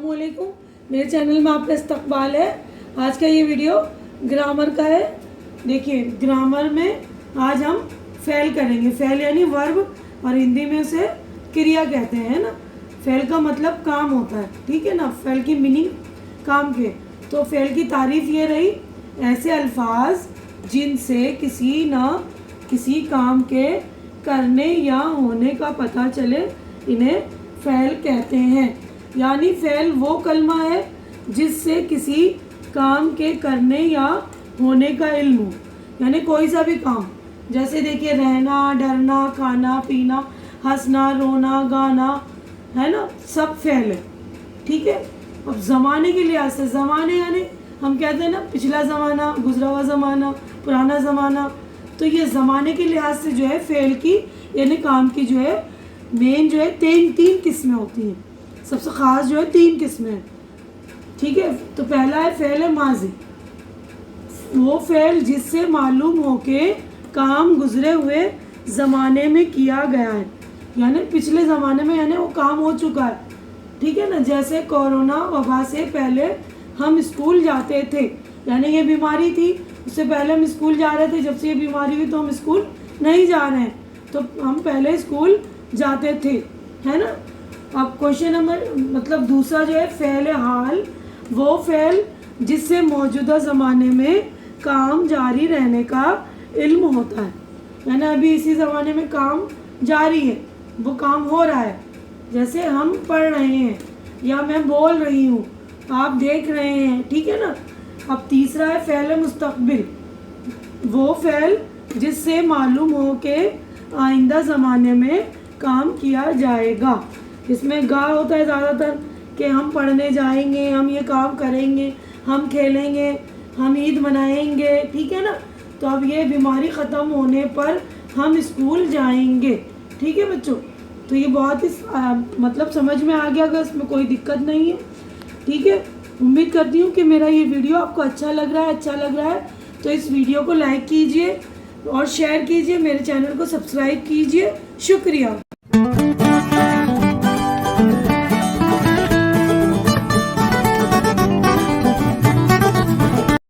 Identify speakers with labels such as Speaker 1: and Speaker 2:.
Speaker 1: अस्सलामुअलैकुम, मेरे चैनल में आपका इस्तकबाल है। आज का ये वीडियो ग्रामर का है। देखिए, ग्रामर में आज हम फ़ेल करेंगे। फ़ेल यानी वर्ब, और हिंदी में उसे क्रिया कहते हैं ना। फ़ेल का मतलब काम होता है, ठीक है ना। फ़ेल की मीनिंग काम के। तो फ़ेल की तारीफ़ ये रही, ऐसे अल्फाज जिनसे किसी न किसी काम के करने या होने का पता चले, इन्हें फ़ेल कहते हैं। यानी फ़ेल वो कलमा है जिससे किसी काम के करने या होने का इल्म हो। यानी कोई सा भी काम, जैसे देखिए रहना, डरना, खाना पीना, हंसना, रोना, गाना, है ना, सब फ़ेल है, ठीक है। अब ज़माने के लिहाज से, ज़माने यानी हम कहते हैं ना पिछला ज़माना, गुजरा हुआ ज़माना, पुराना ज़माना। तो ये ज़माने के लिहाज से जो है फ़ेल की यानी काम की जो है मेन जो है तीन किस्में होती हैं। सबसे ख़ास जो है 3 किस्में हैं, ठीक है। तो पहला है फ़ेल माज़ी, वो फ़ेल जिससे मालूम हो के काम गुजरे हुए ज़माने में किया गया है, यानी पिछले ज़माने में, यानी वो काम हो चुका है, ठीक है ना। जैसे कोरोना वबा से पहले हम स्कूल जाते थे, यानी ये बीमारी थी, उससे पहले हम स्कूल जा रहे थे। जब से ये बीमारी हुई तो हम स्कूल नहीं जा रहे हैं, तो हम पहले स्कूल जाते थे, है ना। अब क्वेश्चन नंबर मतलब दूसरा जो है फ़ेल हाल, वो फ़ेल जिससे मौजूदा ज़माने में काम जारी रहने का इल्म होता है, यानी अभी इसी ज़माने में काम जारी है, वो काम हो रहा है। जैसे हम पढ़ रहे हैं या मैं बोल रही हूँ, आप देख रहे हैं, ठीक है ना। अब तीसरा है फ़ेल मुस्तक़बिल, वो फ़ेल जिससे मालूम हो कि आइंदा ज़माने में काम किया जाएगा। इसमें गा होता है ज़्यादातर कि हम पढ़ने जाएंगे, हम ये काम करेंगे, हम खेलेंगे, हम ईद मनाएंगे, ठीक है ना। तो अब ये बीमारी ख़त्म होने पर हम स्कूल जाएंगे, ठीक है बच्चों। तो ये बहुत ही मतलब समझ में आ गया, अगर इसमें कोई दिक्कत नहीं है, ठीक है। उम्मीद करती हूँ कि मेरा ये वीडियो आपको अच्छा लग रहा है। तो इस वीडियो को लाइक कीजिए और शेयर कीजिए, मेरे चैनल को सब्सक्राइब कीजिए। शुक्रिया।